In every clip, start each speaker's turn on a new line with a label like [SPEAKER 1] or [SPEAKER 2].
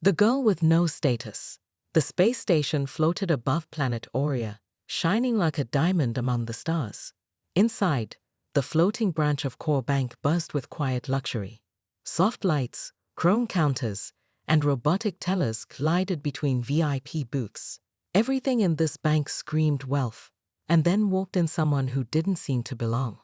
[SPEAKER 1] The girl with no status. The space station floated above planet Aurea, shining like a diamond among the stars. Inside, the floating branch of Core Bank buzzed with quiet luxury. Soft lights, chrome counters, and robotic tellers glided between VIP booths. Everything in this bank screamed wealth, and then walked in someone who didn't seem to belong.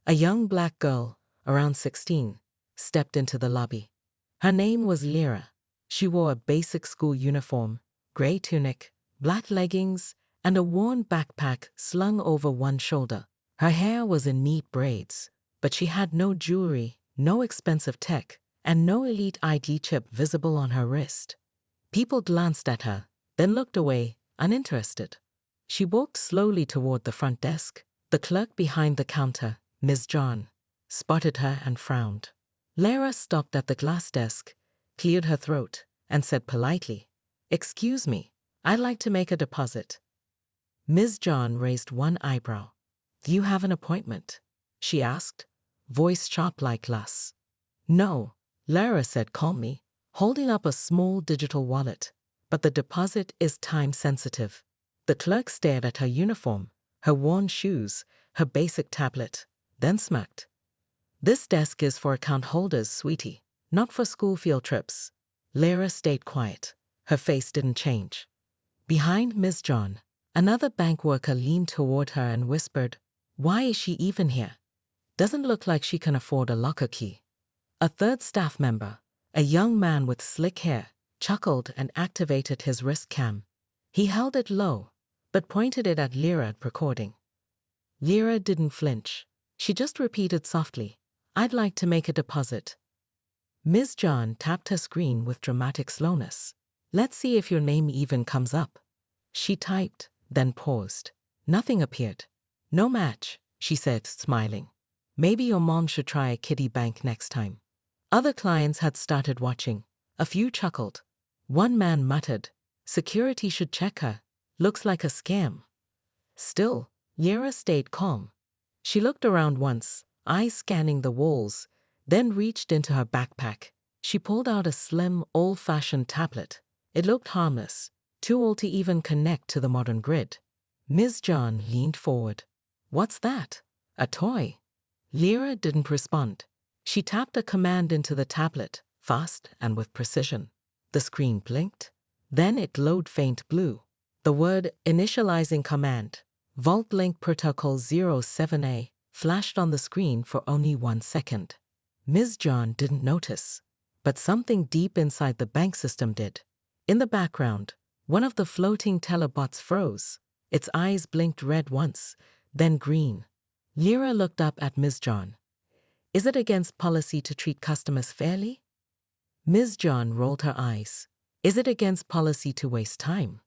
[SPEAKER 1] A young black girl, around 16, stepped into the lobby. Her name was Lyra. She wore a basic school uniform, gray tunic, black leggings, and a worn backpack slung over one shoulder. Her hair was in neat braids, but she had no jewelry, no expensive tech, and no elite ID chip visible on her wrist. People glanced at her, then looked away, uninterested. She walked slowly toward the front desk. The clerk behind the counter, Ms. John, spotted her and frowned. Lyra stopped at the glass desk, cleared her throat, and said politely, "Excuse me, I'd like to make a deposit." Ms. John raised one eyebrow. "Do you have an appointment?" she asked, voice sharp like glass. "No," Lyra said calmly, holding up a small digital wallet, "but the deposit is time-sensitive." The clerk stared at her uniform, her worn shoes, her basic tablet, then smirked. "This desk is for account holders, sweetie, not for school field trips." Lyra stayed quiet. Her face didn't change. Behind Ms. John, another bank worker leaned toward her and whispered, "Why is she even here? Doesn't look like she can afford a locker key." A third staff member, a young man with slick hair, chuckled and activated his wrist cam. He held it low, but pointed it at Lyra recording. Lyra didn't flinch. She just repeated softly, "I'd like to make a deposit." Ms. John tapped her screen with dramatic slowness. "Let's see if your name even comes up." She typed, then paused. Nothing appeared. "No match," she said, smiling. "Maybe your mom should try a kiddie bank next time." Other clients had started watching. A few chuckled. One man muttered, "Security should check her. Looks like a scam." Still, Lyra stayed calm. She looked around once, eyes scanning the walls, then reached into her backpack. She pulled out a slim, old-fashioned tablet. It looked harmless, too old to even connect to the modern grid. Ms. John leaned forward. "What's that? A toy?" Lyra didn't respond. She tapped a command into the tablet, fast and with precision. The screen blinked. Then it glowed faint blue. The word "Initializing Command, Vault Link Protocol 07A" flashed on the screen for only 1 second. Ms. John didn't notice, but something deep inside the bank system did. In the background, one of the floating telebots froze. Its eyes blinked red once, then green. Lyra looked up at Ms. John. "Is it against policy to treat customers fairly?" Ms. John rolled her eyes. "Is it against policy to waste time?"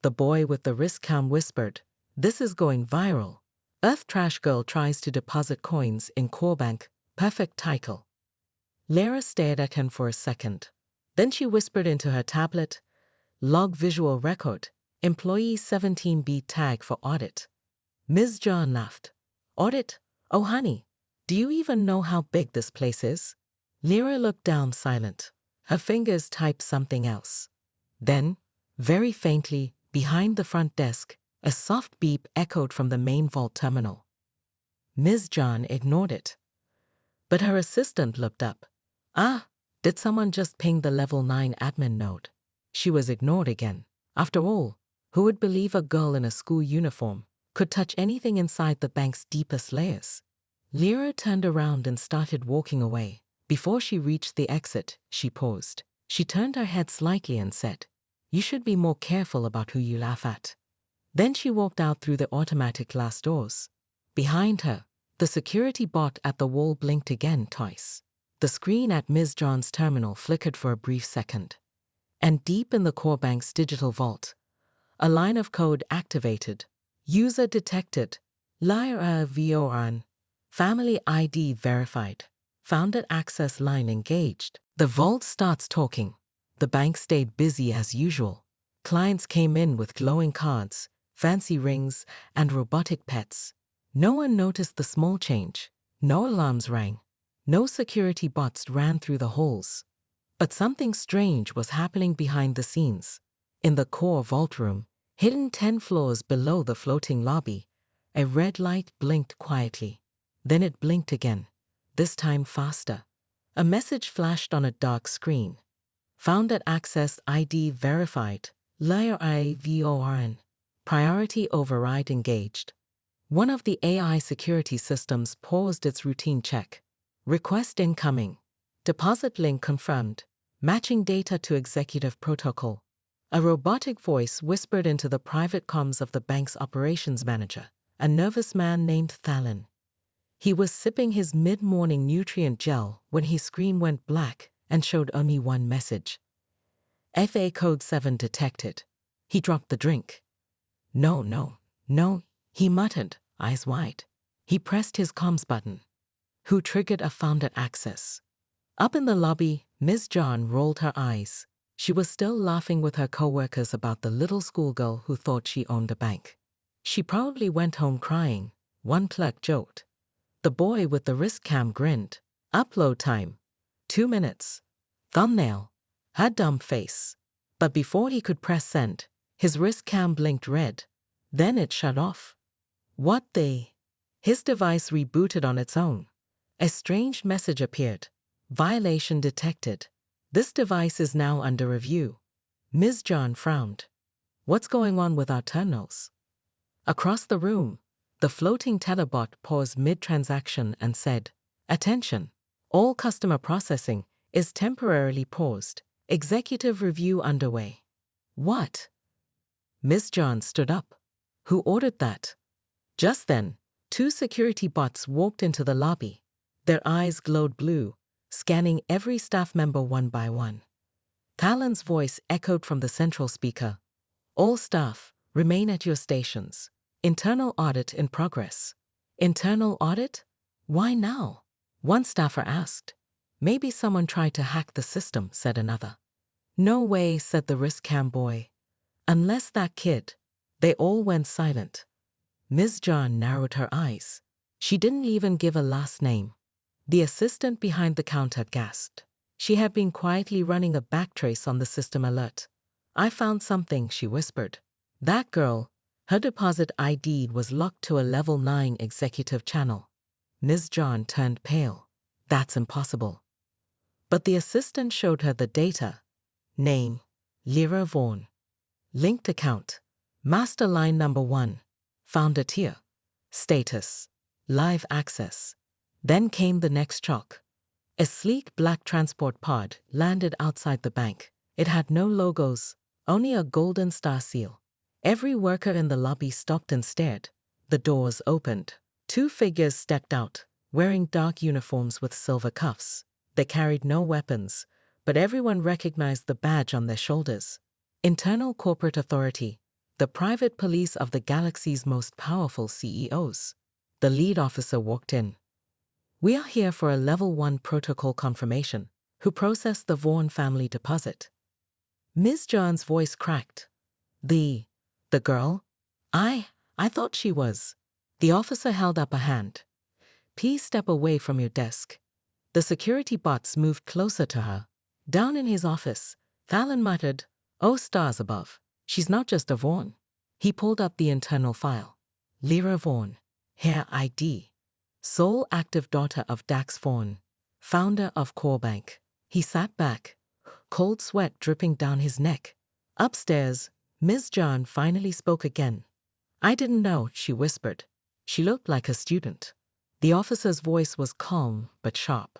[SPEAKER 1] The boy with the wrist cam whispered, "This is going viral. Earth Trash Girl tries to deposit coins in Core Bank, Purrfect title." Lyra stared at him for a second. Then she whispered into her tablet, "Log visual record, employee 17B tag for audit." Ms. John laughed. "Audit? Oh honey, do you even know how big this place is?" Lyra looked down silent. Her fingers typed something else. Then, very faintly, behind the front desk, a soft beep echoed from the main vault terminal. Ms. John ignored it. But her assistant looked up. "Ah, did someone just ping the level 9 admin node?" She was ignored again. After all, who would believe a girl in a school uniform could touch anything inside the bank's deepest layers? Lyra turned around and started walking away. Before she reached the exit, she paused. She turned her head slightly and said, "You should be more careful about who you laugh at." Then she walked out through the automatic glass doors. Behind her, the security bot at the wall blinked again twice. The screen at Ms. John's terminal flickered for a brief second. And deep in the core bank's digital vault, a line of code activated. User detected. Lyra VORN. Family ID verified. Founder access line engaged. The vault starts talking. The bank stayed busy as usual. Clients came in with glowing cards, fancy rings, and robotic pets. No one noticed the small change. No alarms rang. No security bots ran through the halls. But something strange was happening behind the scenes. In the core vault room, hidden 10 floors below the floating lobby, a red light blinked quietly. Then it blinked again, this time faster. A message flashed on a dark screen. Found at access ID verified, layer IVORN. Priority override engaged. One of the AI security systems paused its routine check. Request incoming. Deposit link confirmed. Matching data to executive protocol. A robotic voice whispered into the private comms of the bank's operations manager, a nervous man named Thalen. He was sipping his mid-morning nutrient gel when his screen went black and showed only one message. FA code 7 detected. He dropped the drink. No, he muttered, eyes wide. He pressed his comms button. Who triggered a founded access? Up in the lobby, Ms. John rolled her eyes. She was still laughing with her co-workers about the little schoolgirl who thought she owned a bank. She probably went home crying, one clerk joked. The boy with the wrist cam grinned. Upload time. 2 minutes. Thumbnail. Her dumb face. But before he could press send, his wrist cam blinked red. Then it shut off. What the? His device rebooted on its own. A strange message appeared. Violation detected. This device is now under review. Ms. John frowned. What's going on with our terminals? Across the room, the floating telebot paused mid-transaction and said, Attention, all customer processing is temporarily paused. Executive review underway. What? Ms. John stood up. Who ordered that? Just then, 2 security bots walked into the lobby. Their eyes glowed blue, scanning every staff member one by one. Talon's voice echoed from the central speaker. All staff, remain at your stations. Internal audit in progress. Internal audit? Why now? One staffer asked. Maybe someone tried to hack the system, said another. No way, said the wrist cam boy. Unless that kid. They all went silent. Ms. John narrowed her eyes. She didn't even give a last name. The assistant behind the counter gasped. She had been quietly running a backtrace on the system alert. I found something, she whispered. That girl, her deposit ID was locked to a level 9 executive channel. Ms. John turned pale. That's impossible. But the assistant showed her the data. Name, Lyra Vaughn. Linked account, master line number 1. Founder tier. Status, live access. Then came the next shock. A sleek black transport pod landed outside the bank. It had no logos, only a golden star seal. Every worker in the lobby stopped and stared. The doors opened. 2 figures stepped out, wearing dark uniforms with silver cuffs. They carried no weapons, but everyone recognized the badge on their shoulders. Internal Corporate Authority, the private police of the galaxy's most powerful CEOs. The lead officer walked in. We are here for a level 1 protocol confirmation. Who processed the Vaughn family deposit? Ms. John's voice cracked. The girl? I thought she was. The officer held up a hand. Please step away from your desk. The security bots moved closer to her. Down in his office, Thalen muttered, Oh, stars above. She's not just a Vaughn. He pulled up the internal file. Lyra Vaughn, Hair ID. Sole active daughter of Dax Vaughn, founder of Core Bank. He sat back, cold sweat dripping down his neck. Upstairs, Ms. John finally spoke again. I didn't know, she whispered. She looked like a student. The officer's voice was calm but sharp.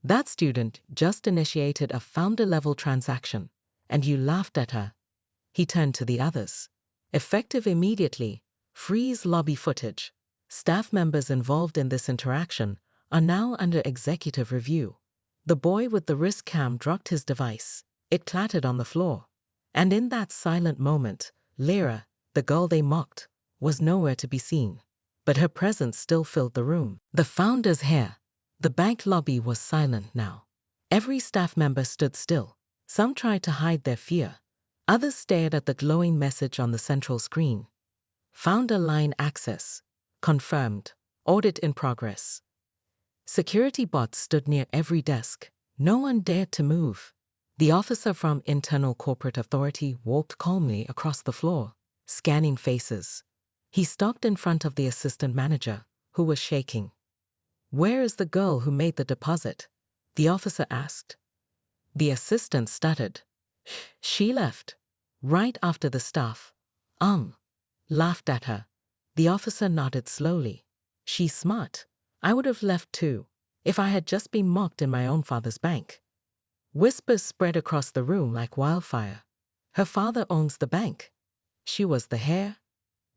[SPEAKER 1] That student just initiated a founder-level transaction, and you laughed at her. He turned to the others. Effective immediately, freeze lobby footage. Staff members involved in this interaction are now under executive review. The boy with the wrist cam dropped his device. It clattered on the floor. And in that silent moment, Lyra, the girl they mocked, was nowhere to be seen. But her presence still filled the room. The founder's hair. The bank lobby was silent now. Every staff member stood still. Some tried to hide their fear. Others stared at the glowing message on the central screen. Founder line access. Confirmed. Audit in progress. Security bots stood near every desk. No one dared to move. The officer from Internal Corporate Authority walked calmly across the floor, scanning faces. He stopped in front of the assistant manager, who was shaking. "Where is the girl who made the deposit?" the officer asked. The assistant stuttered. "She left. Right after the staff." Laughed at her. The officer nodded slowly. "She's smart. I would have left too, if I had just been mocked in my own father's bank." Whispers spread across the room like wildfire. "Her father owns the bank. She was the heir.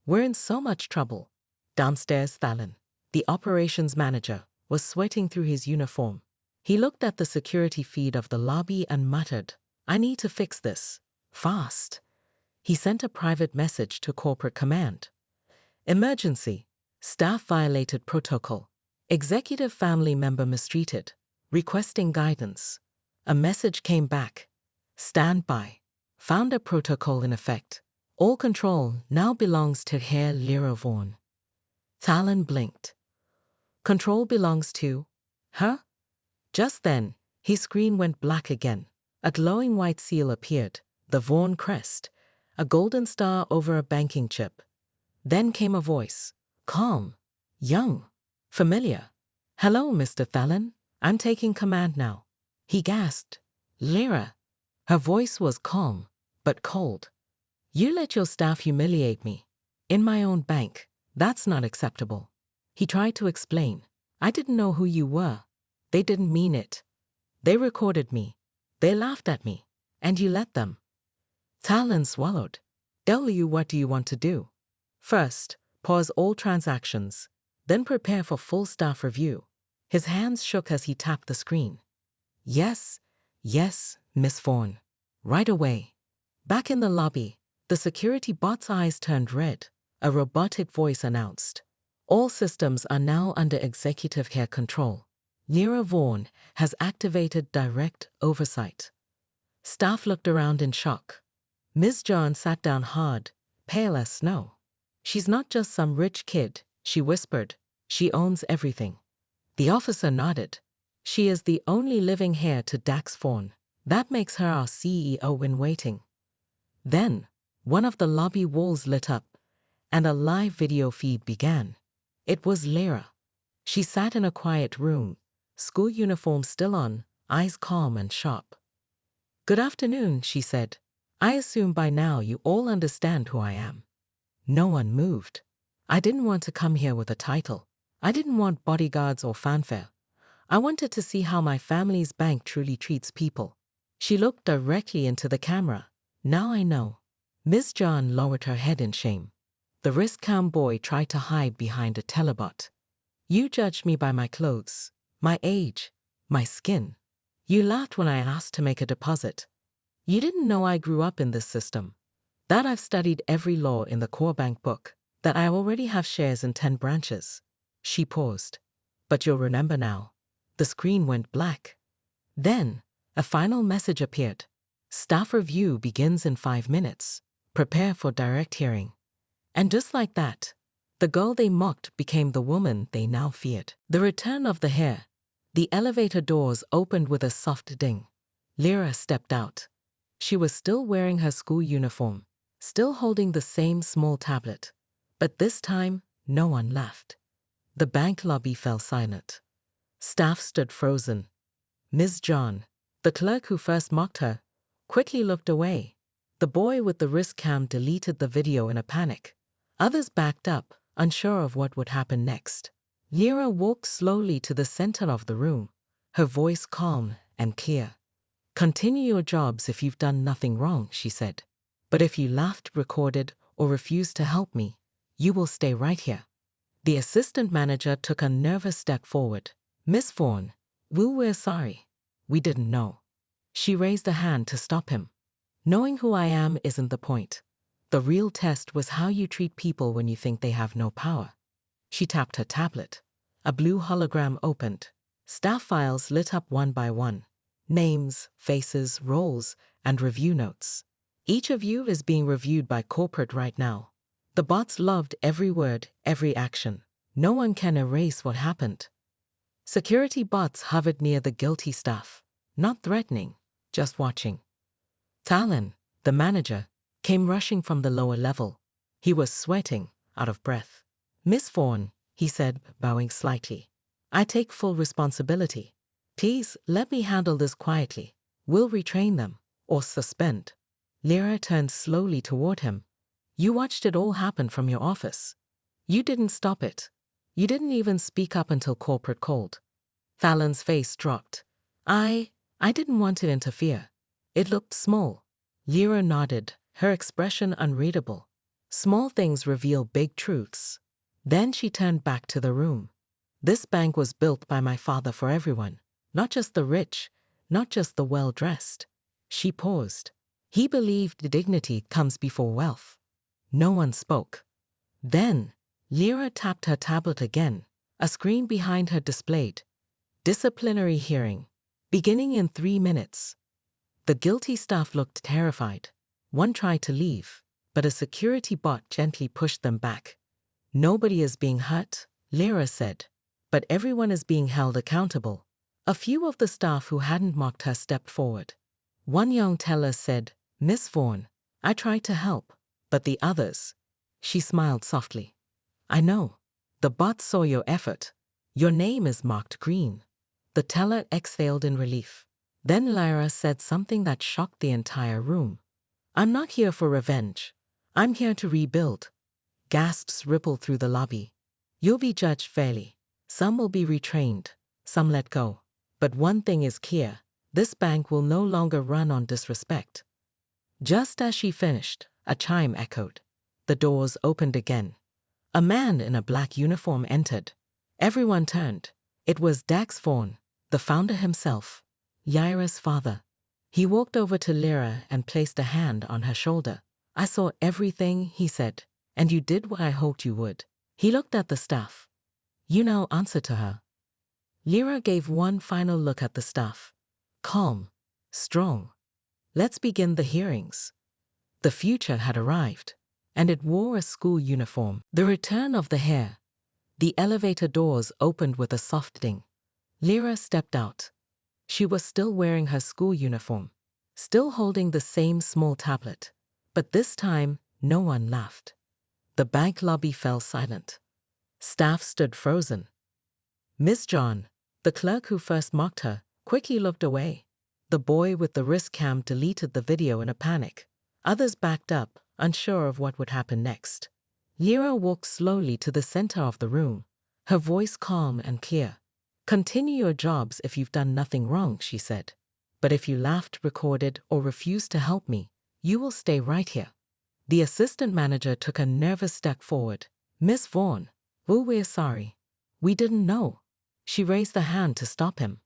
[SPEAKER 1] We're in so much trouble." Downstairs, Thalen, the operations manager, was sweating through his uniform. He looked at the security feed of the lobby and muttered, "I need to fix this. Fast." He sent a private message to corporate command. "Emergency. Staff violated protocol. Executive family member mistreated. Requesting guidance." A message came back. "Stand by. Found a protocol in effect. All control now belongs to Herr Lyra Vaughan." Thalen blinked. "Control belongs to her?" Just then, his screen went black again. A glowing white seal appeared, the Vaughan crest, a golden star over a banking chip. Then came a voice, calm, young, familiar. "Hello, Mr. Thalen. I'm taking command now." He gasped. "Lyra." Her voice was calm, but cold. "You let your staff humiliate me. In my own bank. That's not acceptable." He tried to explain. "I didn't know who you were. They didn't mean it. They recorded me. They laughed at me. And you let them." Thalen swallowed. What do you want to do?" "First, pause all transactions. Then prepare for full staff review." His hands shook as he tapped the screen. Yes, Miss Vaughan. Right away." Back in the lobby, the security bot's eyes turned red. A robotic voice announced, "All systems are now under executive care control. Lyra Vaughan has activated direct oversight." Staff looked around in shock. Ms. John sat down hard, pale as snow. "She's not just some rich kid," she whispered. "She owns everything." The officer nodded. "She is the only living heir to Dax Vaughan. That makes her our CEO in waiting." Then, one of the lobby walls lit up, and a live video feed began. It was Lyra. She sat in a quiet room, school uniform still on, eyes calm and sharp. "Good afternoon," she said. "I assume by now you all understand who I am." No one moved. "I didn't want to come here with a title. I didn't want bodyguards or fanfare. I wanted to see how my family's bank truly treats people." She looked directly into the camera. "Now I know." Ms. John lowered her head in shame. The wrist-cam boy tried to hide behind a telebot. "You judged me by my clothes, my age, my skin. You laughed when I asked to make a deposit. You didn't know I grew up in this system, that I've studied every law in the core bank book, that I already have shares in 10 branches." She paused. "But you'll remember now." The screen went black. Then, a final message appeared. "Staff review begins in 5 minutes. Prepare for direct hearing." And just like that, the girl they mocked became the woman they now feared. The return of the hair. The elevator doors opened with a soft ding. Lyra stepped out. She was still wearing her school uniform, still holding the same small tablet. But this time, no one laughed. The bank lobby fell silent. Staff stood frozen. Ms. John, the clerk who first mocked her, quickly looked away. The boy with the wrist cam deleted the video in a panic. Others backed up, unsure of what would happen next. Lyra walked slowly to the center of the room, her voice calm and clear. "Continue your jobs if you've done nothing wrong," she said. "But if you laughed, recorded, or refused to help me, you will stay right here." The assistant manager took a nervous step forward. "Miss Vaughan, we're sorry. We didn't know." She raised a hand to stop him. "Knowing who I am isn't the point. The real test was how you treat people when you think they have no power." She tapped her tablet. A blue hologram opened. Staff files lit up one by one. Names, faces, roles, and review notes. "Each of you is being reviewed by corporate right now. The bots loved every word, every action. No one can erase what happened." Security bots hovered near the guilty staff, not threatening, just watching. Talon, the manager, came rushing from the lower level. He was sweating, out of breath. "Miss Vaughn," he said, bowing slightly. "I take full responsibility. Please let me handle this quietly. We'll retrain them, or suspend." Lyra turned slowly toward him. "You watched it all happen from your office. You didn't stop it. You didn't even speak up until corporate called." Talon's face dropped. I didn't want to interfere. It looked small." Lyra nodded, her expression unreadable. Small things reveal big truths. Then she turned back to the room. "This bank was built by my father for everyone, not just the rich, not just the well-dressed." She paused. "He believed dignity comes before wealth." No one spoke. Then, Lyra tapped her tablet again. A screen behind her displayed disciplinary hearing, beginning in 3 minutes. The guilty staff looked terrified. One tried to leave, but a security bot gently pushed them back. "Nobody is being hurt," Lyra said, "but everyone is being held accountable." A few of the staff who hadn't mocked her stepped forward. One young teller said, "Miss Vaughn, I tried to help, but the others." She smiled softly. "I know. The bot saw your effort. Your name is marked green." The teller exhaled in relief. Then Lyra said something that shocked the entire room. "I'm not here for revenge. I'm here to rebuild." Gasps rippled through the lobby. "You'll be judged fairly. Some will be retrained, some let go. But one thing is clear, this bank will no longer run on disrespect." Just as she finished, a chime echoed. The doors opened again. A man in a black uniform entered. Everyone turned. It was Dax Vaughn, the founder himself, Lyra's father. He walked over to Lyra and placed a hand on her shoulder. "I saw everything," he said, "and you did what I hoped you would." He looked at the staff. "You now answer to her." Lyra gave one final look at the staff. Calm, strong. "Let's begin the hearings." The future had arrived, and it wore a school uniform. The return of the hair. The elevator doors opened with a soft ding. Lyra stepped out. She was still wearing her school uniform, still holding the same small tablet. But this time, no one laughed. The bank lobby fell silent. Staff stood frozen. Miss John, the clerk who first mocked her, quickly looked away. The boy with the wrist cam deleted the video in a panic. Others backed up, unsure of what would happen next. Lyra walked slowly to the center of the room, her voice calm and clear. "Continue your jobs if you've done nothing wrong," she said. "But if you laughed, recorded, or refused to help me, you will stay right here." The assistant manager took a nervous step forward. "Miss Vaughn, we're sorry. We didn't know." She raised a hand to stop him.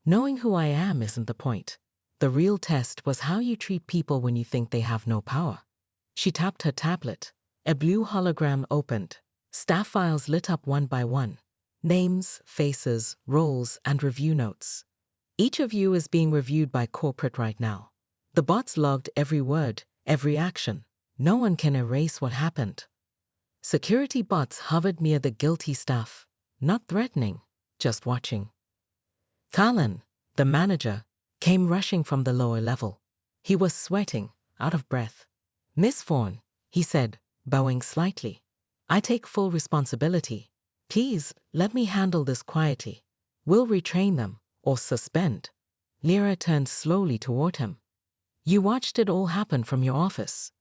[SPEAKER 1] "Knowing who I am isn't the point. The real test was how you treat people when you think they have no power." She tapped her tablet. A blue hologram opened. Staff files lit up one by one. Names, faces, roles, and review notes. "Each of you is being reviewed by corporate right now." The bots logged every word, every action. No one can erase what happened. Security bots hovered near the guilty staff, not threatening, just watching. Talon, the manager, came rushing from the lower level. He was sweating, out of breath. "Miss Vaughn," he said, bowing slightly, "I take full responsibility. Please let me handle this quietly. We'll retrain them, or suspend." Lyra turned slowly toward him. "You watched it all happen from your office.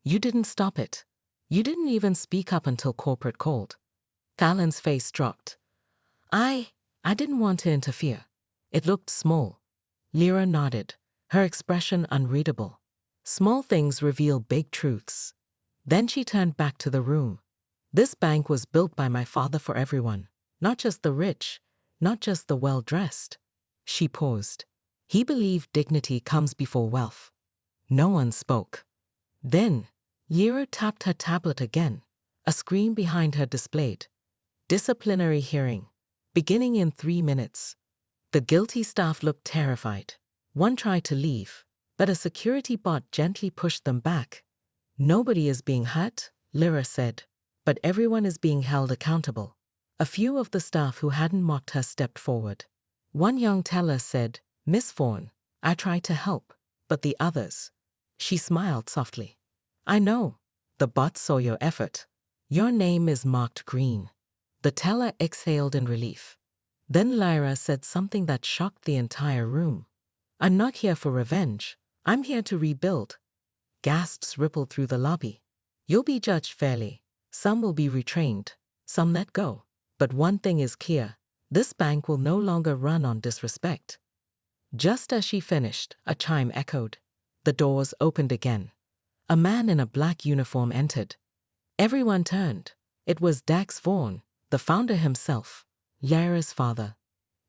[SPEAKER 1] You didn't stop it. You didn't even speak up until corporate called." Talon's face dropped. I didn't want to interfere. It looked small." Lyra nodded, her expression unreadable. Small things reveal big truths. Then she turned back to the room. "This bank was built by my father for everyone, not just the rich, not just the well-dressed." She paused. "He believed dignity comes before wealth." No one spoke. Then, Lyra tapped her tablet again. A screen behind her displayed disciplinary hearing, beginning in 3 minutes. The guilty staff looked terrified. One tried to leave, but a security bot gently pushed them back. "Nobody is being hurt," Lyra said, "but everyone is being held accountable." A few of the staff who hadn't mocked her stepped forward. One young teller said, "Miss Vaughn, I tried to help, But the others? She smiled softly. I know. The bot saw your effort. Your name is marked green. The teller exhaled in relief. Then Lyra said something that shocked the entire room. I'm not here for revenge. I'm here to rebuild. Gasps rippled through the lobby. You'll be judged fairly. Some will be retrained. Some let go. But one thing is clear. This bank will no longer run on disrespect. Just as she finished, a chime echoed. The doors opened again. A man in a black uniform entered. Everyone turned. It was Dax Vaughn, the founder himself, Lyra's father.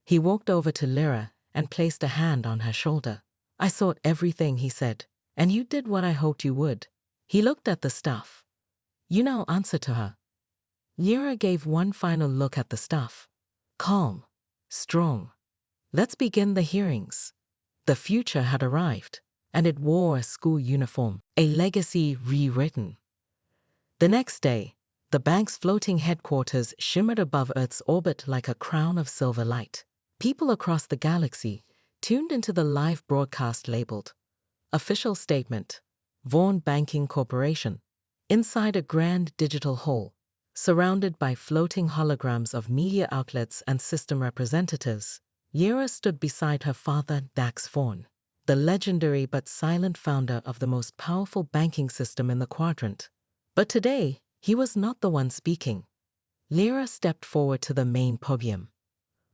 [SPEAKER 1] He walked over to Lyra and placed a hand on her shoulder. I saw everything, he said, and you did what I hoped you would. He looked at the staff. You now answer to her. Lyra gave one final look at the staff. Calm. Strong. Let's begin the hearings. The future had arrived, and it wore a school uniform, a legacy rewritten. The next day, the bank's floating headquarters shimmered above Earth's orbit like a crown of silver light. People across the galaxy tuned into the live broadcast labeled Official Statement, Vaughn Banking Corporation. Inside a grand digital hall, surrounded by floating holograms of media outlets and system representatives, Lyra stood beside her father, Dax Vaughn, the legendary but silent founder of the most powerful banking system in the quadrant. But today, he was not the one speaking. Lyra stepped forward to the main podium.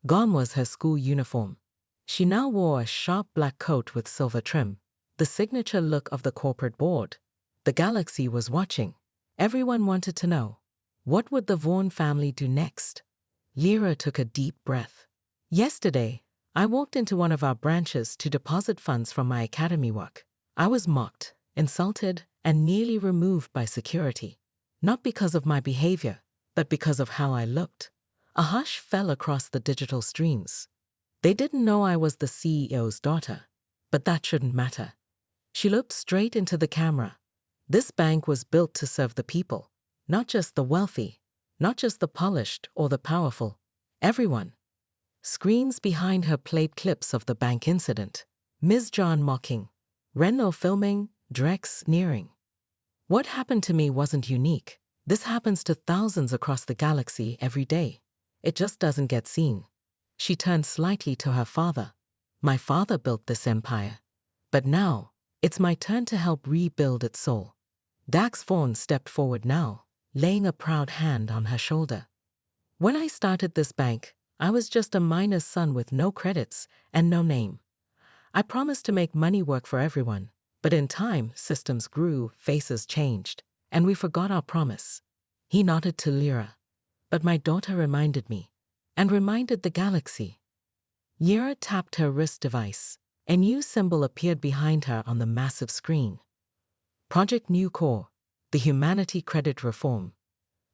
[SPEAKER 1] Gone was her school uniform. She now wore a sharp black coat with silver trim, the signature look of the corporate board. The galaxy was watching. Everyone wanted to know, what would the Vaughn family do next? Lyra took a deep breath. Yesterday, I walked into one of our branches to deposit funds from my academy work. I was mocked, insulted, and nearly removed by security. Not because of my behavior, but because of how I looked. A hush fell across the digital streams. They didn't know I was the CEO's daughter, but that shouldn't matter. She looked straight into the camera. This bank was built to serve the people, not just the wealthy, not just the polished or the powerful. Everyone. Screens behind her played clips of the bank incident. Ms. John mocking, Renault filming, Drex sneering. What happened to me wasn't unique. This happens to thousands across the galaxy every day. It just doesn't get seen. She turned slightly to her father. My father built this empire. But now, it's my turn to help rebuild its soul. Dax Vaughn stepped forward now, laying a proud hand on her shoulder. When I started this bank, I was just a miner's son with no credits and no name. I promised to make money work for everyone, but in time, systems grew, faces changed, and we forgot our promise. He nodded to Lyra. But my daughter reminded me, and reminded the galaxy. Lyra tapped her wrist device. A new symbol appeared behind her on the massive screen. Project New Core, the Humanity Credit Reform.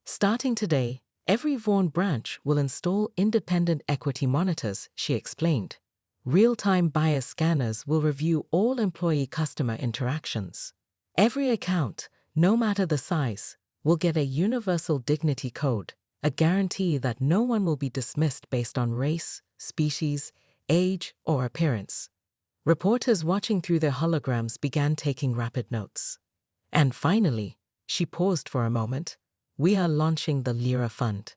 [SPEAKER 1] Starting today, every Vaughn branch will install independent equity monitors, she explained. Real-time bias scanners will review all employee-customer interactions. Every account, no matter the size, will get a universal dignity code, a guarantee that no one will be dismissed based on race, species, age, or appearance. Reporters watching through their holograms began taking rapid notes. And finally, she paused for a moment. We are launching the Lyra Fund.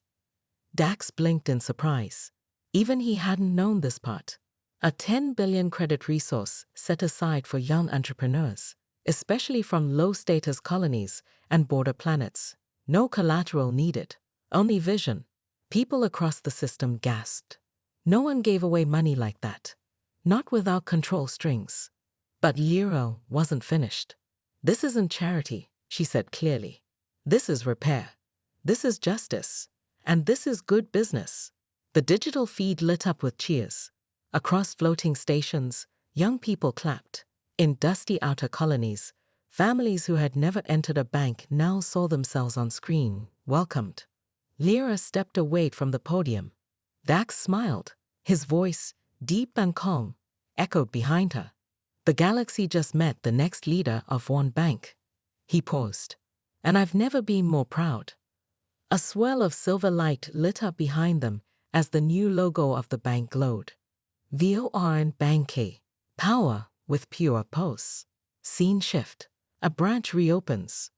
[SPEAKER 1] Dax blinked in surprise. Even he hadn't known this part. A 10 billion credit resource set aside for young entrepreneurs, especially from low-status colonies and border planets. No collateral needed, only vision. People across the system gasped. No one gave away money like that. Not without control strings. But Lyra wasn't finished. This isn't charity, she said clearly. This is repair. This is justice. And this is good business. The digital feed lit up with cheers. Across floating stations, young people clapped. In dusty outer colonies, families who had never entered a bank now saw themselves on screen, welcomed. Lyra stepped away from the podium. Dax smiled. His voice, deep and calm, echoed behind her. The galaxy just met the next leader of one bank. He paused. And I've never been more proud. A swirl of silver light lit up behind them as the new logo of the bank glowed. VORN Bank K. Power with pure posts. Scene shift. A branch reopens.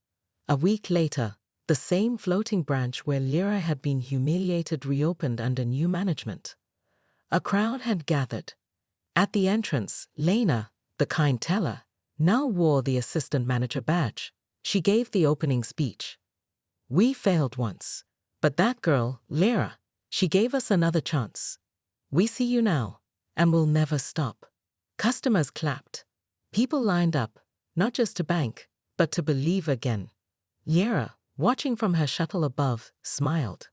[SPEAKER 1] A week later, the same floating branch where Lyra had been humiliated reopened under new management. A crowd had gathered. At the entrance, Lena, the kind teller, now wore the assistant manager badge. She gave the opening speech. "We failed once, but that girl, Lyra, she gave us another chance. We see you now, and we'll never stop." Customers clapped. People lined up, not just to bank, but to believe again. Lyra, watching from her shuttle above, smiled.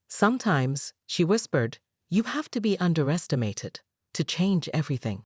[SPEAKER 1] "Sometimes," she whispered, "you have to be underestimated to change everything."